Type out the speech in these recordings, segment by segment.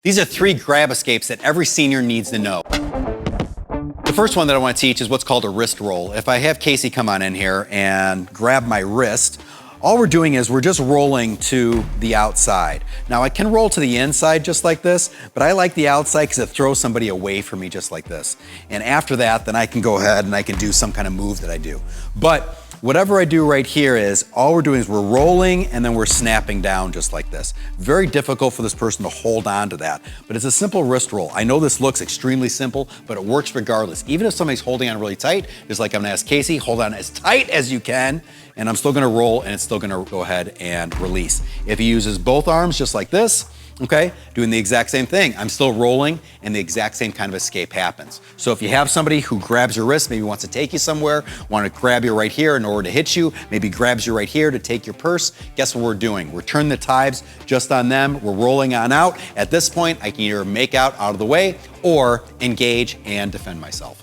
These are 3 grab escapes that every senior needs to know. The first one that I want to teach is what's called a wrist roll. If I have Casey come on in here and grab my wrist, all we're doing is we're just rolling to the outside. Now I can roll to the inside just like this, but I like the outside because it throws somebody away from me just like this. And after that, then I can go ahead and I can do some kind of move that I do. But whatever I do right here is, all we're doing is we're rolling and then we're snapping down just like this. Very difficult for this person to hold on to that, but it's a simple wrist roll. I know this looks extremely simple, but it works regardless. Even if somebody's holding on really tight, just like I'm gonna ask Casey, hold on as tight as you can, and I'm still gonna roll and it's still gonna go ahead and release. If he uses both arms just like this, okay, doing the exact same thing. I'm still rolling and the exact same kind of escape happens. So if you have somebody who grabs your wrist, maybe wants to take you somewhere, want to grab you right here in order to hit you, maybe grabs you right here to take your purse, guess what we're doing? We're turning the tides just on them, we're rolling on out. At this point, I can either make out of the way or engage and defend myself.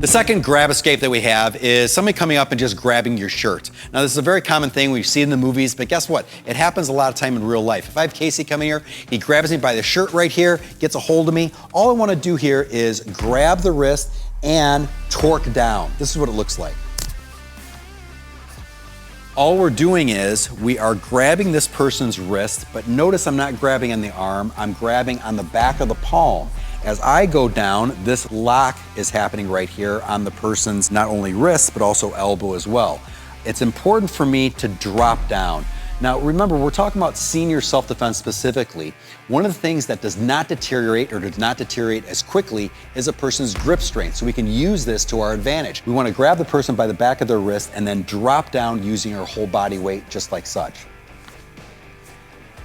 The second grab escape that we have is somebody coming up and just grabbing your shirt. Now this is a very common thing we see in the movies, but guess what? It happens a lot of time in real life. If I have Casey coming here, he grabs me by the shirt right here, gets a hold of me. All I wanna do here is grab the wrist and torque down. This is what it looks like. All we're doing is we are grabbing this person's wrist, but notice I'm not grabbing on the arm, I'm grabbing on the back of the palm. As I go down, this lock is happening right here on the person's not only wrist, but also elbow as well. It's important for me to drop down. Now remember, we're talking about senior self-defense specifically. One of the things that does not deteriorate or does not deteriorate as quickly is a person's grip strength, so we can use this to our advantage. We want to grab the person by the back of their wrist and then drop down using our whole body weight just like such.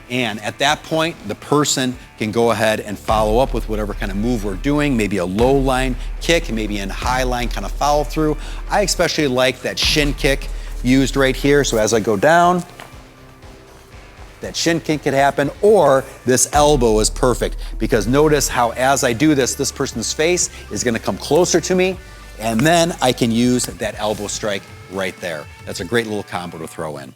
And at that point, the person can go ahead and follow up with whatever kind of move we're doing, maybe a low line kick, maybe a high line kind of follow through. I especially like that shin kick used right here. So as I go down, that shin kick could happen, or this elbow is perfect because notice how as I do this, this person's face is gonna come closer to me, and then I can use that elbow strike right there. That's a great little combo to throw in.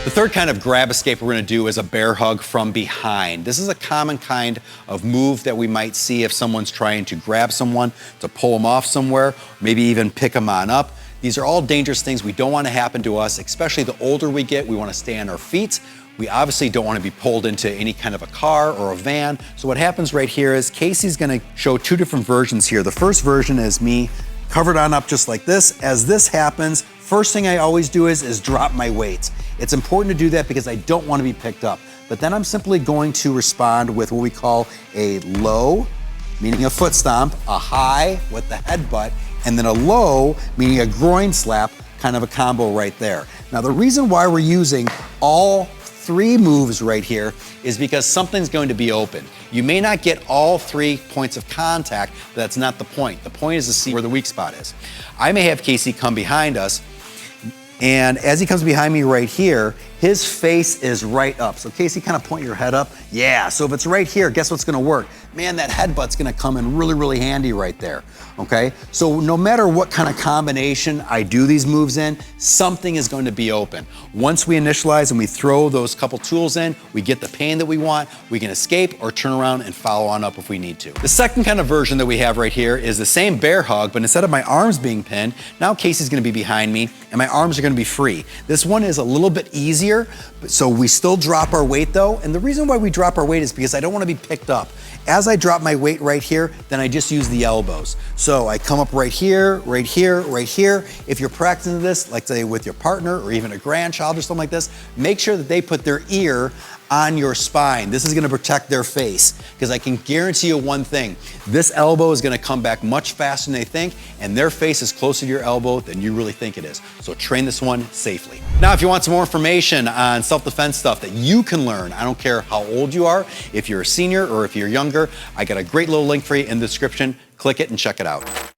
The third kind of grab escape we're gonna do is a bear hug from behind. This is a common kind of move that we might see if someone's trying to grab someone, to pull them off somewhere, maybe even pick them on up. These are all dangerous things we don't want to happen to us, especially the older we get. We want to stay on our feet. We obviously don't want to be pulled into any kind of a car or a van. So what happens right here is Casey's gonna show 2 different versions here. The first version is me covered on up just like this. As this happens, first thing I always do is drop my weight. It's important to do that because I don't want to be picked up. But then I'm simply going to respond with what we call a low, meaning a foot stomp, a high with the headbutt, and then a low, meaning a groin slap, kind of a combo right there. Now the reason why we're using all 3 moves right here is because something's going to be open. You may not get all 3 points of contact, but that's not the point. The point is to see where the weak spot is. I may have Casey come behind us, and as he comes behind me right here, his face is right up. So Casey, kind of point your head up. Yeah, so if it's right here, guess what's gonna work? Man, that headbutt's gonna come in really, really handy right there, okay? So no matter what kind of combination I do these moves in, something is going to be open. Once we initialize and we throw those couple tools in, we get the pain that we want, we can escape or turn around and follow on up if we need to. The second kind of version that we have right here is the same bear hug, but instead of my arms being pinned, now Casey's gonna be behind me and my arms are gonna be free. This one is a little bit easier, so we still drop our weight though, and the reason why we drop our weight is because I don't want to be picked up. As I drop my weight right here, then I just use the elbows. So I come up right here, right here, right here. If you're practicing this, like say with your partner or even a grandchild or something like this, make sure that they put their ear on your spine. This is gonna protect their face, because I can guarantee you one thing, this elbow is gonna come back much faster than they think, and their face is closer to your elbow than you really think it is. So train this one safely. Now, if you want some more information on self-defense stuff that you can learn, I don't care how old you are, if you're a senior or if you're younger, I got a great little link for you in the description. Click it and check it out.